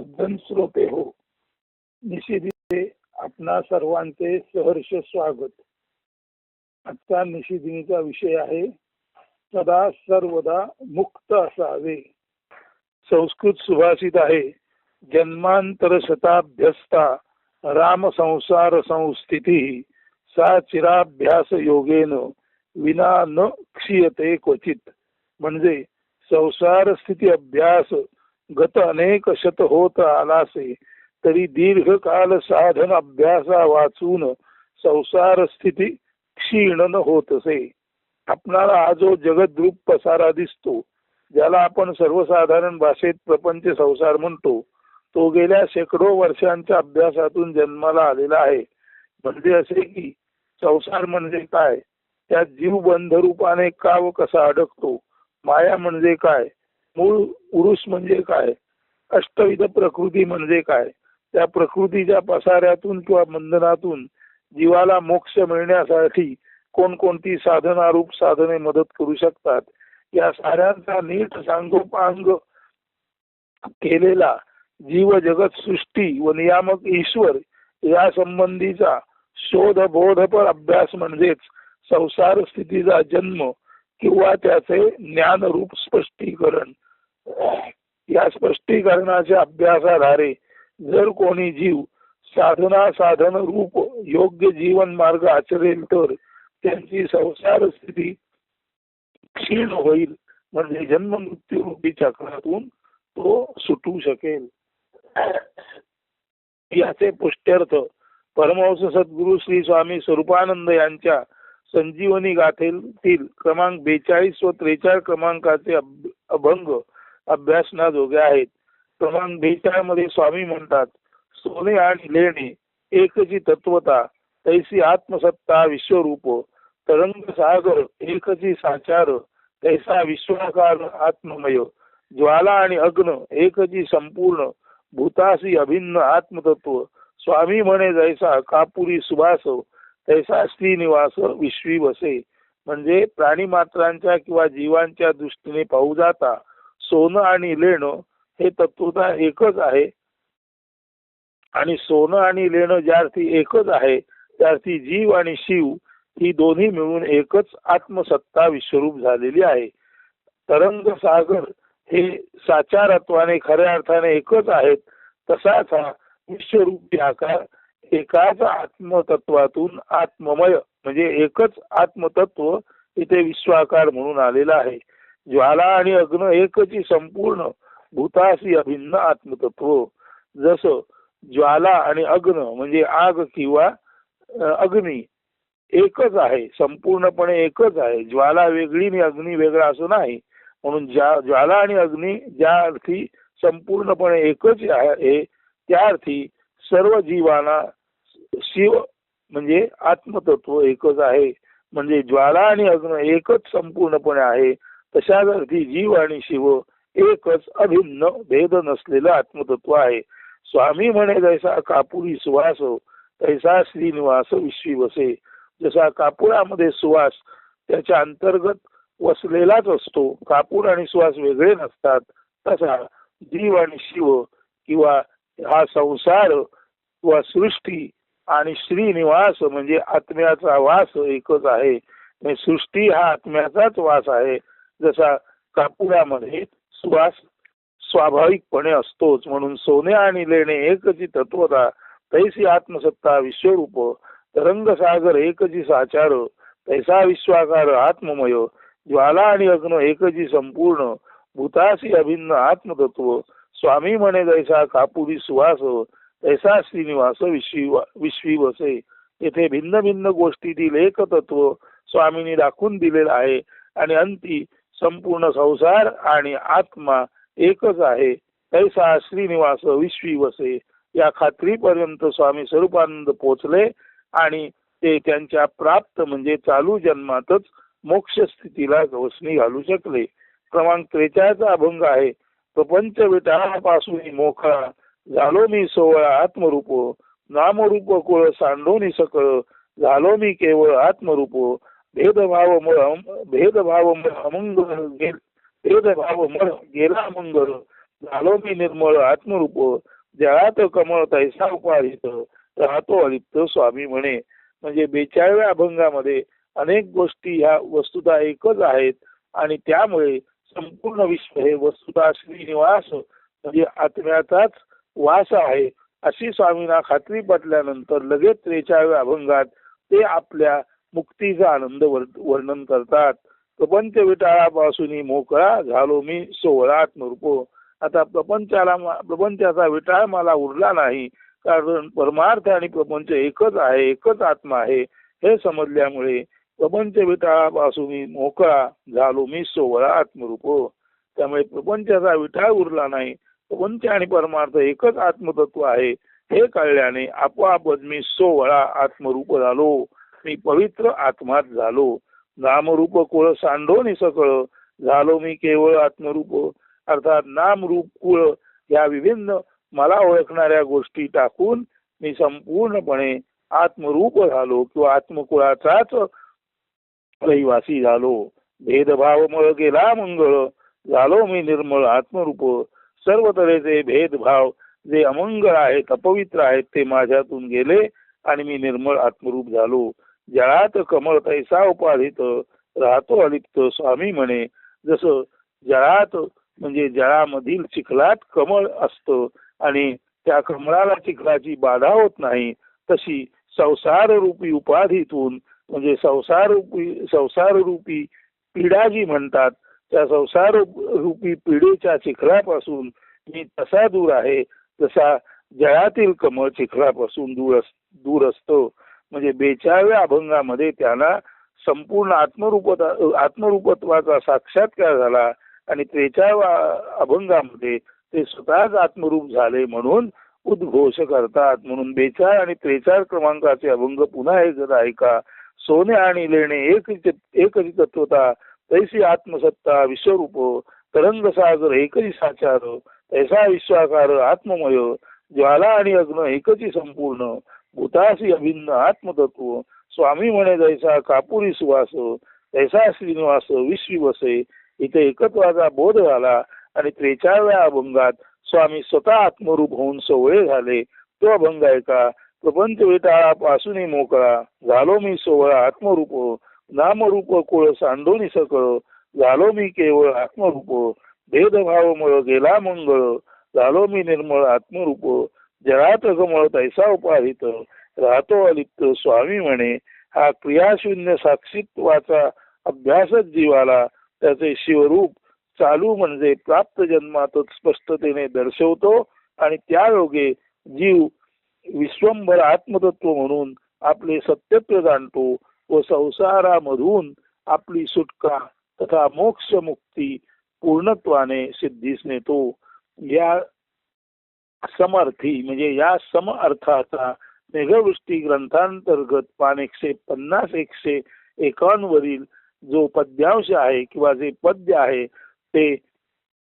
सज्जन श्रोते हो, निशिदिने आपणा सर्वांचे सहर्ष स्वागत. आजचा निशिदिनीचा विषय आहे सदा सर्वदा मुक्त असावे. संस्कृत सुभाषित आहे, जन्मांतर शताभ्यस्ता राम संसार संस्थिती सा चिराभ्यास योगेन विना न क्षीयते क्वचित. म्हणजे संसार स्थिती अभ्यास गत अनेक शत होत आलासे तरी दीर्घकाल साधन अभ्यासा वाचून संसार स्थिती क्षीण न होतसे. आपणाला हा जो जगद्रूप पसारा दिसतो, ज्याला आपण सर्वसाधारण भाषेत प्रपंच संसार म्हणतो, तो गेल्या शेकडो वर्षांच्या अभ्यासातून जन्माला आलेला आहे. म्हणजे असे की संसार म्हणजे काय, त्यात जीव बंधरूपाने का व कसा अडकतो, माया म्हणजे काय, मूळ पुरुष म्हणजे काय, अष्टविध प्रकृती म्हणजे काय, त्या प्रकृतीच्या पसाऱ्यातून किंवा बंधनातून जीवाला मोक्ष मिळण्यासाठी कोणकोणती साधनारूप साधने मदत करू शकतात, या साऱ्यांचा नीट सांगोपांग केलेला जीव जगत सृष्टी व नियामक ईश्वर या संबंधीचा शोध बोधपर अभ्यास म्हणजेच संसार स्थितीचा जन्म किंवा त्याचे ज्ञानरूप स्पष्टीकरण. या स्पष्टीकरणाच्या अभ्यासाद्वारे जर कोणी जीव साधना साधन रूप योग्य जीवन मार्ग आचरेल तर त्यांची संसार स्थिती क्षीण होईल. म्हणजे जन्म मृत्यू रूपी चक्रातून तो सुटू शकेल. याचे पुष्ट्यर्थ परमहंस सद्गुरु श्री स्वामी स्वरूपानंद यांच्या संजीवनी गाथेतील क्रमांक 42 व 43 क्रमांकाचे अभंग अभ्यासनाजोगे आहेत. क्रमांक 42 मध्ये स्वामी म्हणतात, सोने आणि लेणे एकची तत्वता तैसी आत्मसत्ता विश्वरूप, तरंग सागर एकची साचार तैसा विश्वाकार आत्ममय, ज्वाला आणि अग्न एकची संपूर्ण भूतासी अभिन्न आत्मतत्व, स्वामी म्हणे जैसा कापुरी सुवास तैसा श्रीनिवास विश्वी वसे. म्हणजे प्राणी मात्रांच्या किंवा जीवांच्या दृष्टीने पाहू जाता सोनं आणि लेणं हे तत्वता एकच आहे, आणि सोनं आणि लेणं ज्यार्थी एकच आहे त्यार्थी जीव आणि शिव ही दोन्ही मिळून एकच आत्मसत्ता विश्वरूप झालेली आहे. तरंग सागर हे साचारत्वाने खऱ्या अर्थाने एकच आहेत, तसाच हा विश्वरूपी आकार एकाच आत्मतत्वातून आत्ममय म्हणजे एकच आत्मतत्व इथे विश्वाकार म्हणून आलेला आहे. ज्वाला आणि अग्न एकची संपूर्ण भूतासी अभिन्न आत्मतत्व. जसं ज्वाला आणि अग्न म्हणजे आग किंवा अग्नी एकच आहे, संपूर्णपणे एकच आहे. ज्वाला वेगळी आणि अग्नी वेगळा असं नाही. म्हणून ज्वाला आणि अग्नी ज्या अर्थी संपूर्णपणे एकच आहे त्या अर्थी सर्व जीवांना शिव म्हणजे आत्मतत्व एकच आहे. म्हणजे ज्वाला आणि अग्न एकच संपूर्णपणे आहे, तशाच अर्थी जीव आणि शिव एकच अभिन्न भेद नसलेलं आत्मतत्व आहे. स्वामी म्हणे जैसा कापुरी सुवास तैसा श्रीनिवास विश्वी वसे. जसा कापुरामध्ये सुवास त्याच्या अंतर्गत वसलेलाच असतो, कापूर आणि सुवास वेगळे नसतात, तसा जीव आणि शिव किंवा हा संसार किंवा सृष्टी आणि श्रीनिवास म्हणजे आत्म्याचा वास एकच आहे. सृष्टी हा आत्म्याचाच वास आहे. जसा कापुरामध्ये सुवास स्वाभाविकपणे असतोच. म्हणून सोने आणि लेणे एकची तत्वता तैसी आत्मसत्ता विश्वरूप, तरंग सागर एकची साचार तैसा विश्वाकार आत्ममय, ज्वाला आणि अग्न एकची संपूर्ण भूतासी अभिन्न आत्मतत्व, स्वामी म्हणे जैसा कापुरी सुवास तैसा श्रीनिवास विश्वी वसे. येथे भिन्न भिन्न गोष्टीतील एक तत्व स्वामींनी दाखवून दिलेलं आहे आणि अंती संपूर्ण संसार आणि आत्मा एकच आहे, तैसा श्रीनिवास विश्वी वसे. या खात्रीपर्यंत स्वामी स्वरूपानंद पोचले आणि ते त्यांच्या प्राप्त म्हणजे चालू जन्मातच मोक्ष स्थितीला गवसणी घालू शकले. क्रमांक 43 अभंग आहे, प्रपंच विटाळापासून मोकळा झालो मी सोवळा आत्मरूप, नामरूप कुळ सांडोनी सकळ झालो मी केवळ आत्मरूप, भेदभाव मळ गेला मंगळ झालो मी निर्मळ आत्मरूप, जळात कमळ तैसा उपाधित राहतो अलिप्त स्वामी म्हणे. म्हणजे 42व्या अभंगामध्ये अनेक गोष्टी ह्या वस्तुता एकच आहेत आणि त्यामुळे संपूर्ण विश्व हे वस्तुता श्रीनिवास म्हणजे आत्म्याचाच वास आहे अशी स्वामींना खात्री पटल्यानंतर लगेच 43व्या अभंगात ते आपल्या मुक्तीचा आनंद वर्णन करतात. प्रपंच विटाळापासून मोकळा झालो मी सोहळा आत्मरूप. आता प्रपंचाचा विटाळ मला उरला नाही, कारण परमार्थ आणि प्रपंच एकच आहे, एकच आत्मा आहे हे समजल्यामुळे प्रपंच विटाळापासून मोकळा झालो मी सोहळा आत्मरूप. त्यामुळे प्रपंचाचा विटाळ उरला नाही, प्रपंच आणि परमार्थ एकच आत्मतत्व आहे हे कळल्याने आपोआपच मी सोहळा आत्मरूप झालो, मी पवित्र आत्माच झालो. नामरूप कुळ सांडोनी सकळ झालो मी केवळ आत्मरूप. अर्थात नाम रूप कुळ या विभिन्न मला ओळखणाऱ्या गोष्टी टाकून मी संपूर्णपणे आत्मरूप झालो किंवा आत्मकुळाचाच रहिवासी झालो. भेदभाव मळ गेला मंगळ झालो मी निर्मळ आत्मरूप. सर्व तऱ्हेचे भेदभाव जे अमंगळ आहेत, अपवित्र आहेत, ते माझ्यातून गेले आणि मी निर्मळ आत्मरूप झालो. जळात कमळ तैसा उपाधित राहतो अलिप्त स्वामी म्हणे. जसं जळात म्हणजे जळामधील चिखलात कमळ असतं आणि त्या कमळाला चिखलाची बाधा होत नाही, तशी संसार रूपी उपाधीतून म्हणजे संसार रूपी पीडा जी म्हणतात त्या संसार रूपी पीडेच्या चिखलापासून मी तसा दूर आहे जसा जळातील कमळ चिखलापासून दूर असतो. म्हणजे 42व्या अभंगामध्ये त्यांना संपूर्ण आत्मरूपत्वाचा साक्षात्कार झाला आणि 43व्या अभंगामध्ये ते स्वतःच आत्मरूप झाले म्हणून उद्घोष करतात. म्हणून 42 आणि 43 क्रमांकाचे अभंग पुन्हा एकदा ऐका. सोने आणि लेणे एकच तत्वता तैसी आत्मसत्ता विश्वरूप तरंग सागर एकची साचार तैसा विश्वाकार आत्ममय ज्वाला आणि अग्न एकची संपूर्ण भूतासी अभिन्न आत्मतत्व स्वामी म्हणे जैसा कापुरी सुवास तैसा श्रीनिवास विश्वी बसे. इथे एकत्वाचा बोध झाला आणि 43व्या अभंगात स्वामी स्वतः आत्मरूप होऊन सोहळे झाले. तो अभंग ऐका. प्रपंच विटाळापासून मोकळा झालो मी सोहळा आत्मरूप. नामरूप कुळ सांडोनी सकळ झालो मी केवळ आत्मरूप. भेदभाव मळ गेला मंगळ झालो मी निर्मळ आत्मरूप. जळात कमळ तैसा उपाधित राहतो अलिप्त स्वामी म्हणे. हा क्रियाशून्य साक्षीत्वाचा अभ्यासच जीवाला त्याचे शिवरूप चालू म्हणजे प्राप्त जन्मातच स्पष्टतेने दर्शवतो आणि त्या योगे जीव विश्वंभर आत्मतत्व म्हणून आपले सत्यत्व जाणतो व संसारामधून आपली सुटका तथा मोक्ष मुक्ती पूर्णत्वाने सिद्धीस नेतो. या समर्थी म्हणजे या सम अर्थाचा मेघवृष्टी ग्रंथांतर्गत पान 150-151 वरील जो पद्यांश आहे किंवा जे पद्य आहे ते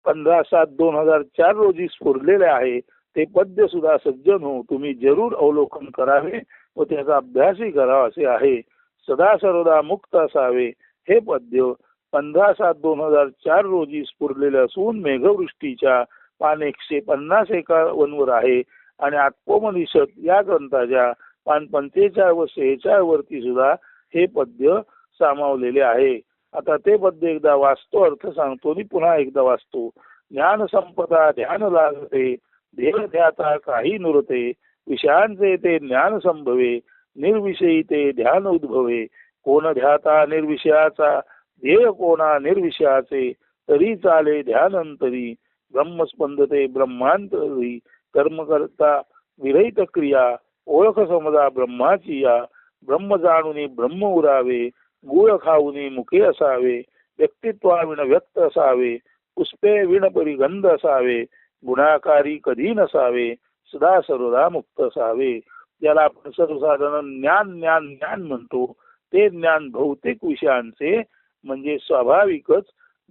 15/7/2004 रोजी स्फुरलेले आहे. ते पद्य सुद्धा सज्जन हो तुम्ही जरूर अवलोकन करावे व त्याचा अभ्यासही करावा असे आहे. सदा सर्वदा मुक्त असावे हे पद्य 15/7/2004 रोजी स्फुरलेले असून मेघवृष्टीच्या पान 150-51 वर आहे आणि आत्मोपनिषद या ग्रंथाच्या पान 45 व 46 वरती सुद्धा हे पद्य सामावलेले आहे. आता ते पद्य एकदा वाचतो, अर्थ सांगतो आणि पुन्हा एकदा वाचतो. ज्ञान संपदा ध्यान लागते ध्येय ध्याता काही नुरते विषयांचे ते ज्ञान संभवे निर्विषयी ते ध्यान उद्भवे. कोण ध्याता निर्विषयाचा ध्येय कोणा निर्विषयाचे तरी चाले ध्यानंतरी ब्रह्मस्पंदते ब्रह्मांतरी कर्म करता विरहित क्रिया ओळख समजा ब्रह्माची या. ब्रह्म जाणून ब्रह्म उरावे गुळ खाऊन मुखे असावे व्यक्तित्वाविण व्यक्त असावे पुष्पे विण परिगंध असावे गुणाकारी कधी नसावे सदा सर्वदा मुक्त असावे. ज्याला आपण सर्वसाधारण ज्ञान ज्ञान ज्ञान म्हणतो ते ज्ञान भौतिक विषयांचे म्हणजे स्वाभाविकच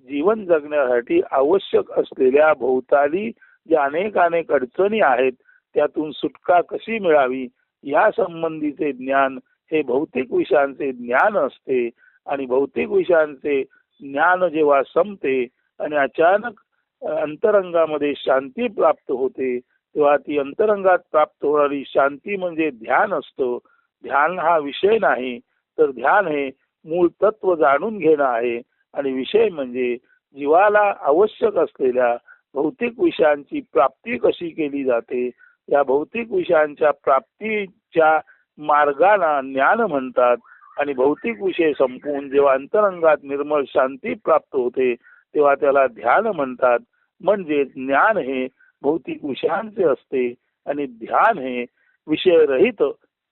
जीवन जगण्यासाठी आवश्यक असलेल्या भोवताली ज्या अनेक अडचणी आहेत त्यातून सुटका कशी मिळावी या संबंधीचे ज्ञान हे भौतिक विषयांचे ज्ञान असते. आणि भौतिक विषयांचे ज्ञान जेव्हा संपते आणि अचानक अंतरंगामध्ये शांती प्राप्त होते तेव्हा ती अंतरंगात प्राप्त होणारी शांती म्हणजे ध्यान असतं. ध्यान हा विषय नाही, तर ध्यान हे मूळ तत्व जाणून घेणं आहे. आणि विषय म्हणजे जीवाला आवश्यक असलेल्या भौतिक विषयांची प्राप्ती कशी केली जाते, या भौतिक विषयांच्या प्राप्तीच्या मार्गाला ज्ञान म्हणतात. आणि भौतिक विषय संपून जेव्हा अंतरंगात निर्मळ शांती प्राप्त होते तेव्हा त्याला ध्यान म्हणतात. म्हणजे ज्ञान हे भौतिक विषयांचे असते आणि ध्यान हे विषयरहित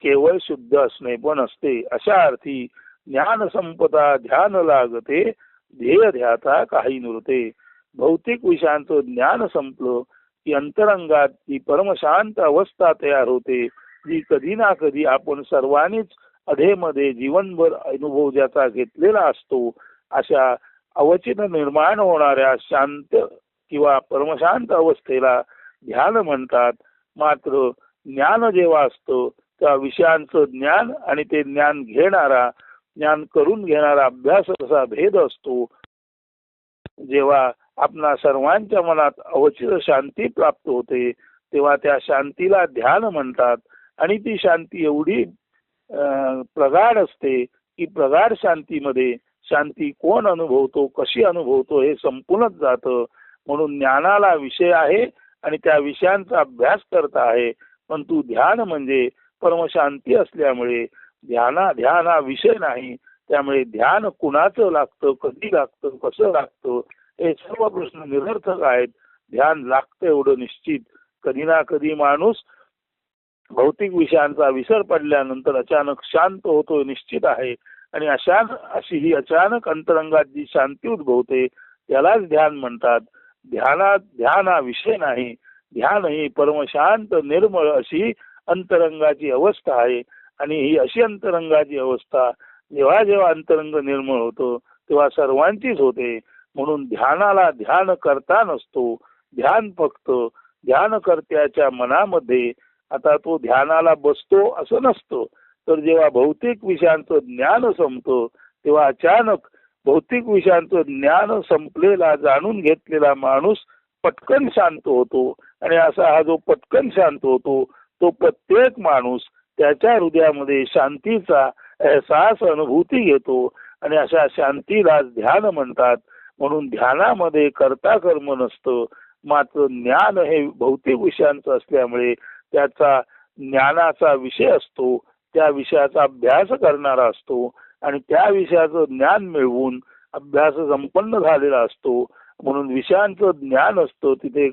केवळ शुद्ध असणे पण असते. अशा अर्थी ज्ञान संपदा ध्यान लागते, ध्येय ध्याता काही नुरते. भौतिक विषयांचं ज्ञान संपलं की अंतरंगात ती परमशांत अवस्था तयार होते, जी कधी ना कधी आपण सर्वांनीच अधेमध्ये जीवनभर अनुभव ज्याचा घेतलेला असतो. अशा अवचित निर्माण होणाऱ्या शांत किंवा परमशांत अवस्थेला ध्यान म्हणतात. मात्र ज्ञान जेव्हा असतं त्या विषयांचं ज्ञान आणि ते ज्ञान घेणारा, ज्ञान करून घेणारा अभ्यास असा भेद असतो. जेव्हा आपणा सर्वांच्या मनात अवचित शांती प्राप्त होते तेव्हा त्या शांतीला ध्यान म्हणतात. आणि ती शांती एवढी प्रगाढ असते की प्रगाढ शांतीमध्ये शांती कोण अनुभवतो, कशी अनुभवतो हे संपूनच जातं. म्हणून ज्ञानाला विषय आहे आणि त्या विषयांचा अभ्यास करता आहे. परंतु ध्यान म्हणजे परमशांती असल्यामुळे ध्यान हा विषय नाही. त्यामुळे ध्यान कुणाचं लागतं, कधी लागतं, कसं लागतं हे सर्व प्रश्न निरर्थक आहेत. ध्यान लागतं एवढं निश्चित. कधी ना कधी माणूस भौतिक विषयांचा विसर पडल्यानंतर अचानक शांत होतो निश्चित आहे. आणि अशी ही अचानक अंतरंगात जी शांती उद्भवते त्यालाच ध्यान म्हणतात. ध्यान हा विषय नाही. ध्यान ही परमशांत निर्मळ अशी अंतरंगाची अवस्था आहे. आणि ही अशी अंतरंगाची अवस्था जेव्हा जेव्हा अंतरंग निर्मळ होतो तेव्हा सर्वांचीच होते. म्हणून ध्यानाला ध्यान करता नसतो. ध्यान फक्त ध्यानकर्त्याच्या मनामध्ये. आता तो ध्यानाला बसतो असं नसतं. तर जेव्हा भौतिक विषयांचं ज्ञान संपतं तेव्हा अचानक भौतिक विषयांचं ज्ञान संपलेला जाणून घेतलेला माणूस पटकन शांत होतो. आणि असा हा जो पटकन शांत होतो तो प्रत्येक माणूस त्याच्या हृदयामध्ये शांतीचा एहसास अनुभूती घेतो. आणि अशा शांतीला ध्यान म्हणतात. म्हणून ध्यानामध्ये कर्ता कर्म नसतं. मात्र ज्ञान हे भौतिक विषयांचं असल्यामुळे त्याचा ज्ञानाचा विषय असतो. त्या विषयाचा अभ्यास करणारा असतो आणि त्या विषयाचं ज्ञान मिळवून अभ्यास संपन्न झालेला असतो. म्हणून विषयांचं ज्ञान असतं तिथे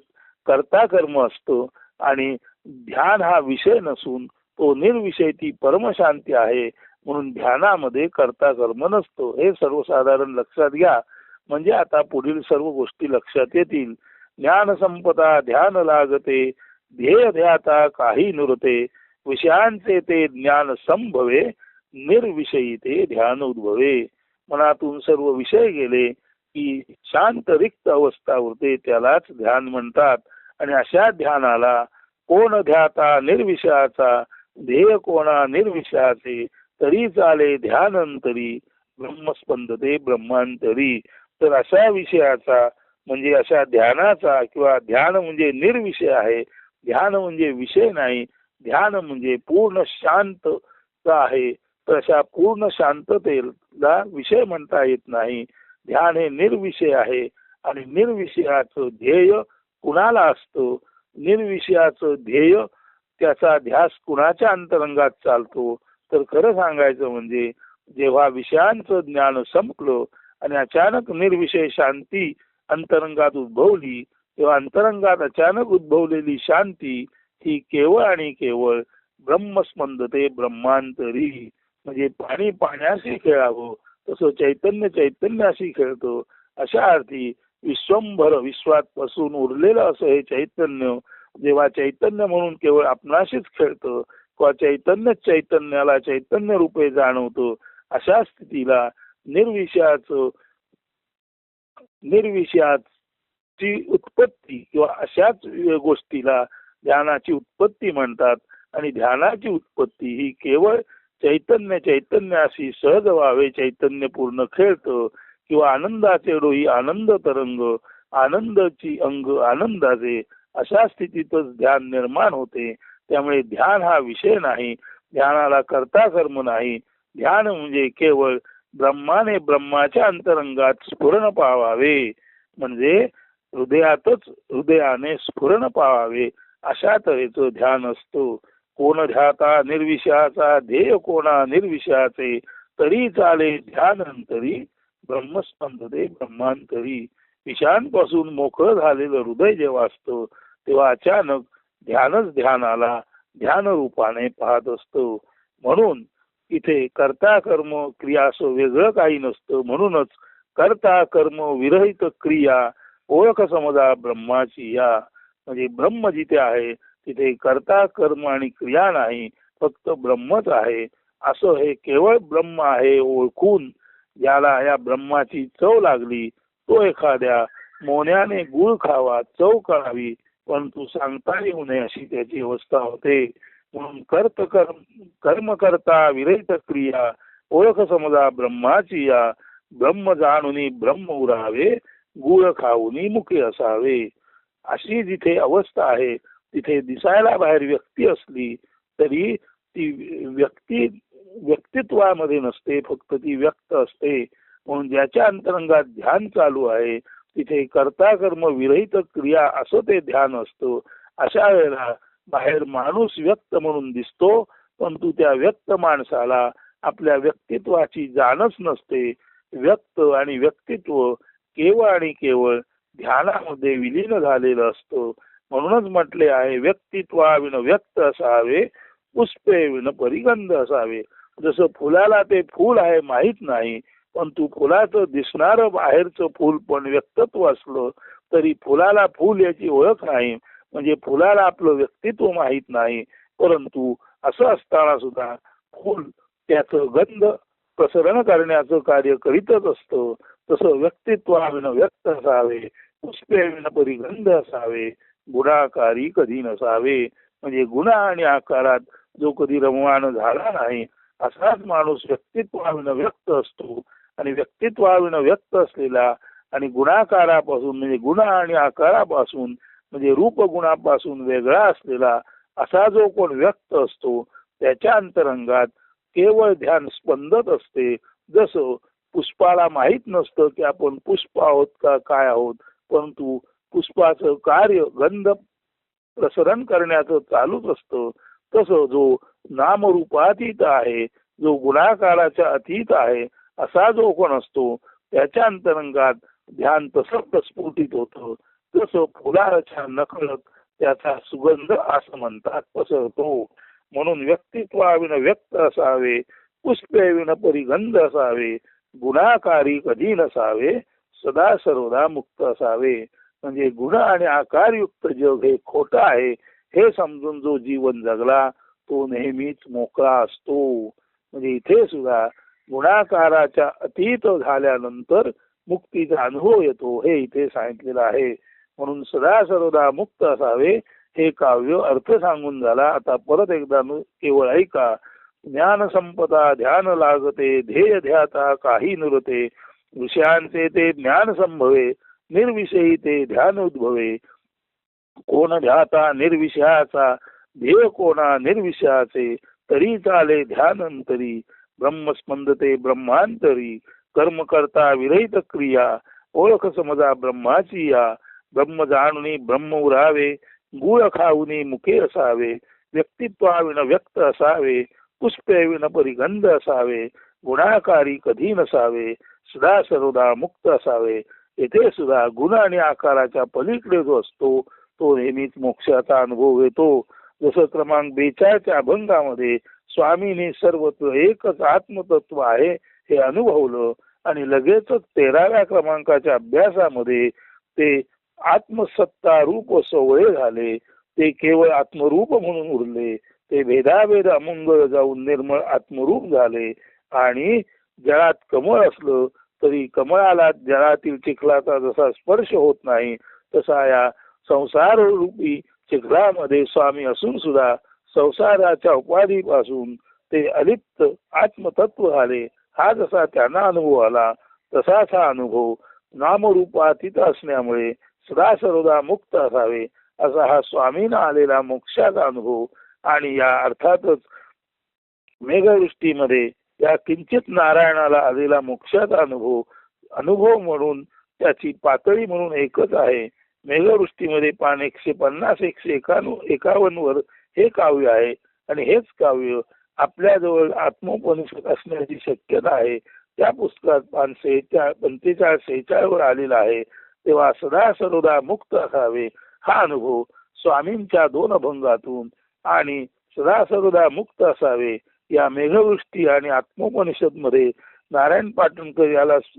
कर्ता कर्म असतं. आणि ध्यान हा विषय नसून तो निर्विषय ती परमशांती आहे. म्हणून ध्येयामध्ये कर्ता कर्म नसतो. हे सर्वसाधारण लक्षात घ्या. म्हणजे आता पुढील सर्व गोष्टी लक्षात येतील. ज्ञान संपदा ध्यान लागते, ध्येय ध्याता काही नुरते. विषयांचे ते ज्ञान संभवे, निर्विषयी ते ध्यान उद्भवे. मनातून सर्व विषय गेले की शांत रिक्त अवस्था उरते, त्यालाच ध्यान म्हणतात. आणि अशा ध्यानाला कोण ध्याता निर्विषयाचा, ध्येय कोणा निर्विषयाचे, तरी चाले ध्यानंतरी, ब्रह्मस्पंदते ब्रह्मांतरी. तर अशा विषयाचा म्हणजे अशा ध्यानाचा, किंवा ध्यान म्हणजे निर्विषय आहे, ध्यान म्हणजे विषय नाही, ध्यान म्हणजे पूर्ण शांत आहे. तर अशा पूर्ण शांततेला विषय म्हणता येत नाही. ध्यान हे निर्विषय आहे. आणि निर्विषयाचं ध्येय कुणाला असतं, निर्विषयाचं ध्येय त्याचा ध्यास कुणाच्या अंतरंगात चालतो. तर खरं सांगायचं म्हणजे जेव्हा विषयांचं ज्ञान संपलं आणि अचानक निर्विषय शांती अंतरंगात उद्भवली तेव्हा अंतरंगात अचानक उद्भवलेली शांती ही केवळ आणि केवळ ब्रह्मस्पंदते ब्रह्मांतरी. म्हणजे पाणी पाण्याशी खेळावं तसं चैतन्य चैतन्याशी खेळतो. अशा अर्थी विश्वंभर विश्वात पासून उरलेलं असं हे चैतन्य जेव्हा चैतन्य म्हणून केवळ आपणाशीच खेळतं किंवा चैतन्य चैतन्याला चैतन्य रूपे जाणवतं, अशा स्थितीला निर्विषयाची उत्पत्ती किंवा अशाच गोष्टीला ध्यानाची उत्पत्ती म्हणतात. आणि ध्यानाची उत्पत्ती ही केवळ चैतन्य चैतन्याशी सहज व्हावे, चैतन्य पूर्ण खेळतं किंवा आनंदाचे डोही आनंद तरंग, आनंदाची अंग आनंदाचे, अशा स्थितीतच ध्यान निर्माण होते. त्यामुळे ध्यान हा विषय नाही, ध्यानाला करता कर्म नाही. ध्यान म्हणजे केवळ ब्रह्माने ब्रह्माच्या अंतरंगात स्फुरण पावावे, म्हणजे हृदयाने स्फुरण पावावे अशा तऱ्हेचं ध्यान असतो. कोण ध्याता निर्विषयाचा, ध्येय कोणा निर्विषयाचे, तरी चाले ध्यान अंतरी, ब्रह्मस्पंदते ब्रह्मांतरी. विषयांपासून मोकळं झालेलं हृदय जेव्हा असतं तेव्हा अचानक ध्यानच ध्यानाला ध्यान रूपाने पाहत असतो. म्हणून इथे कर्ता कर्म क्रिया असं वेगळं काही नसतं. म्हणूनच कर्ता कर्म विरहित क्रिया ओळख समजा ब्रह्माची या. म्हणजे ब्रह्म जिथे आहे तिथे कर्ता कर्म आणि क्रिया नाही, फक्त ब्रह्मच आहे. असं हे केवळ ब्रह्म आहे ओळखून ज्याला या ब्रह्माची चव लागली तो एखाद्या मोन्याने गुळ खावा, चव कळावी, परंतु सांगता येऊ नये अशी त्याची अवस्था होते. म्हणून कर्म करता विरहित क्रिया ओळख समजा ब्रह्माची या. ब्रह्म जाणूनी ब्रह्म उरावे, गुळ खाऊनी मुके असावे. अशी जिथे अवस्था आहे तिथे दिसायला बाहेर व्यक्ती असली तरी ती व्यक्तित्वामध्ये नसते, फक्त ती व्यक्त असते. म्हणून ज्याच्या अंतरंगात ध्यान चालू आहे तिथे कर्ता कर्म विरहित क्रिया असं ते ध्यान असतं. अशा वेळेला बाहेर माणूस व्यक्त म्हणून दिसतो, परंतु त्या व्यक्त माणसाला आपल्या व्यक्तित्वाची जाणच नसते. व्यक्त आणि व्यक्तित्व केवळ आणि केवळ ध्यानामध्ये विलीन झालेलं असतं. म्हणूनच म्हटले आहे, व्यक्तित्वाविन व्यक्त असावे, पुष्पे विन परिगंध असावे. जसं फुलाला ते फूल आहे माहीत नाही, परंतु फुलाचं दिसणारं बाहेरचं फूल पण व्यक्तित्व असलं तरी फुलाला फूल याची ओळख नाही, म्हणजे फुलाला आपलं व्यक्तित्व माहीत नाही. परंतु असं असताना सुद्धा फूल त्याचं गंध प्रसरण करण्याचं कार्य करीतच असतं. तसं व्यक्तित्वाविन व्यक्त असावे, पुष्पे विन परिगंध असावे, गुणाकारी कधी नसावे. म्हणजे गुण आणि आकारात जो कधी रममाण झाला नाही असाच माणूस व्यक्तित्वाविन व्यक्त असतो. आणि व्यक्तित्वाविन व्यक्त असलेला आणि गुणाकारापासून म्हणजे गुण आणि आकारापासून म्हणजे रूप गुणापासून वेगळा असलेला असा जो कोण व्यक्त असतो त्याच्या अंतरंगात केवळ ध्यान स्पंदत असते. जसं पुष्पाला माहीत नसतं की आपण पुष्प आहोत का काय आहोत, परंतु पुष्पाचं कार्य गंध प्रसरण करण्याचं चालूच असतं. तसं जो नामरूपातीत आहे, जो गुणाकाराच्या अतीत आहे असा जो कोण असतो त्याच्या अंतरंगात ध्यान तसं प्रस्फुटित होतं. तसं फुलाच्या नकळत त्याचा सुगंध असं म्हणतात पसरतो. म्हणून व्यक्तित्वाविन व्यक्त असावे, पुष्पेविन परिगंध असावे, गुणाकारी कधी नसावे, सदा सर्वदा मुक्त असावे. म्हणजे गुण आणि आकारयुक्त जग हे खोटं आहे हे समजून जो जीवन जगला तो नेहमीच मोकळा असतो. म्हणजे इथे सुद्धा गुणाकाराच्या अतीत झाल्यानंतर मुक्तीचा अनुभव येतो हे इथे सांगितलेलं आहे. म्हणून सदा सर्वदा मुक्त असावे हे काव्य अर्थ सांगून झाला. आता परत एकदा केवळ ऐका. ज्ञान संपदा ध्यान लागते, ध्येय ध्याता काही नुरते, विषयांचे ते ज्ञान संभवे, निर्विषयी ते ध्यान उद्भवे. कोण ध्याता निर्विषयाचा, ध्येय कोणा निर्विषयाचे, तरी चाले ध्यान अंतरी, ब्रह्मस्पंदते ब्रह्मांतरी. कर्म करता विरहित क्रिया ओळख समजा ब्रह्माची या. ब्रह्म जाणुनी ब्रह्म उरावे, गुळ खाऊनी मुके असावे, व्यक्तित्वाविन व्यक्त असावे, पुष्पेविन परिगंध असावे, गुणाकारी कधी नसावे, सदा सर्वदा मुक्त असावे. येथे सुद्धा गुण आणि आकाराच्या पलीकडे जो असतो तो नेहमीच मोक्षाचा अनुभव येतो. जसं क्रमांक 42 अभंगामध्ये स्वामींनी सर्वत्र एकच आत्मतत्व आहे हे अनुभवलं आणि लगेचच 13व्या क्रमांकाच्या अभ्यासामध्ये ते आत्मसत्ता रूप सवय झाले. ते केवळ आत्मरूप म्हणून उरले. ते भेदाभेद अमंगळ जाऊन निर्मळ आत्मरूप झाले. आणि जळात कमळ असलं तरी कमळाला जळातील चिखलाचा जसा स्पर्श होत नाही तसा या संसार रूपी चिखलामध्ये स्वामी असून सुद्धा संसाराच्या उपाधीपासून ते अलिप्त आत्मतत्व झाले. हा जसा त्यांना अनुभव आला तसाच हा अनुभव नामरूपातीत असल्यामुळे सदा सर्वदा मुक्त असावे असा हा स्वामींना आलेला मोक्षाचा अनुभव आणि या अर्थातच मेघवृष्टीमध्ये या किंचित नारायणाला आलेला मोक्षाचा अनुभव म्हणून त्याची पातळी म्हणून एकच आहे. मेघवृष्टीमध्ये पान 150 151 वर हे काव्य आहे आणि हेच काव्य आपल्याजवळ आत्मोपनिषद असण्याची शक्यता आहे. त्या पुस्तकात पान 45 46 वर आलेला आहे. तेव्हा सदा सर्वदा मुक्त असावे हा अनुभव स्वामींच्या 2 अभंगातून आणि सदा सर्वदा मुक्त असावे या मेघवृष्टी आणि आत्मोपनिषद मध्ये नारायण पाटणकर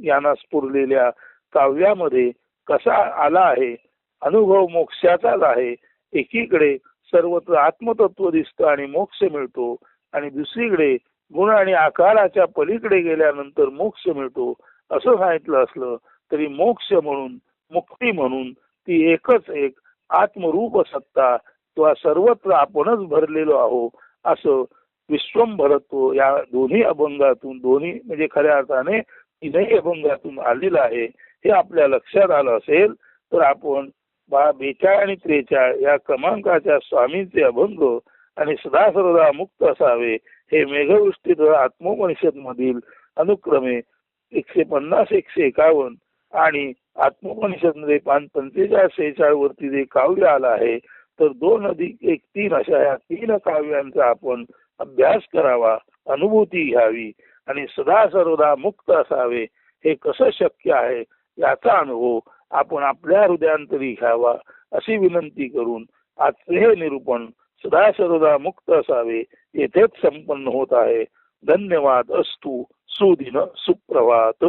यांना स्फुरलेल्या काव्यामध्ये कसा आला आहे. अनुभव मोक्षाचाच आहे. एकीकडे सर्वत्र आत्मतत्व दिसतं आणि मोक्ष मिळतो आणि दुसरीकडे गुण आणि आकाराच्या पलीकडे गेल्यानंतर मोक्ष मिळतो असं सांगितलं असलं तरी मोक्ष म्हणून मुक्ती म्हणून ती एकच एक आत्मरूप सत्ता किंवा सर्वत्र आपणच भरलेलो आहो असं विश्वंभरत्व या दोन्ही अभंगातून दोन्ही म्हणजे खऱ्या अर्थाने तीनही अभंगातून आलेलं आहे. हे आपल्या लक्षात आलं असेल तर आपण 42 आणि 43 या क्रमांकाच्या स्वामींचे अभंग आणि सदा सर्वदा मुक्त असावे हे मेघवृष्टीत आत्मोपनिषद मधील अनुक्रमे 150 151 आणि आत्मोपनिषद मध्ये पान 45 46 वरती जे काव्य आलं आहे तर 2 अधिक 1 3 अशा या 3 काव्यांचा आपण अभ्यास करावा, अनुभूती घ्यावी आणि सदा सर्वदा मुक्त असावे हे कसं शक्य आहे याचा अनुभव आपण आपल्या हृदयांतरी घ्यावा अशी विनंती करून आजचे हे निरूपण सदा सर्वदा मुक्त असावे येथेच संपन्न होत आहे. धन्यवाद. अस्तु. सुदिन सुप्रभात.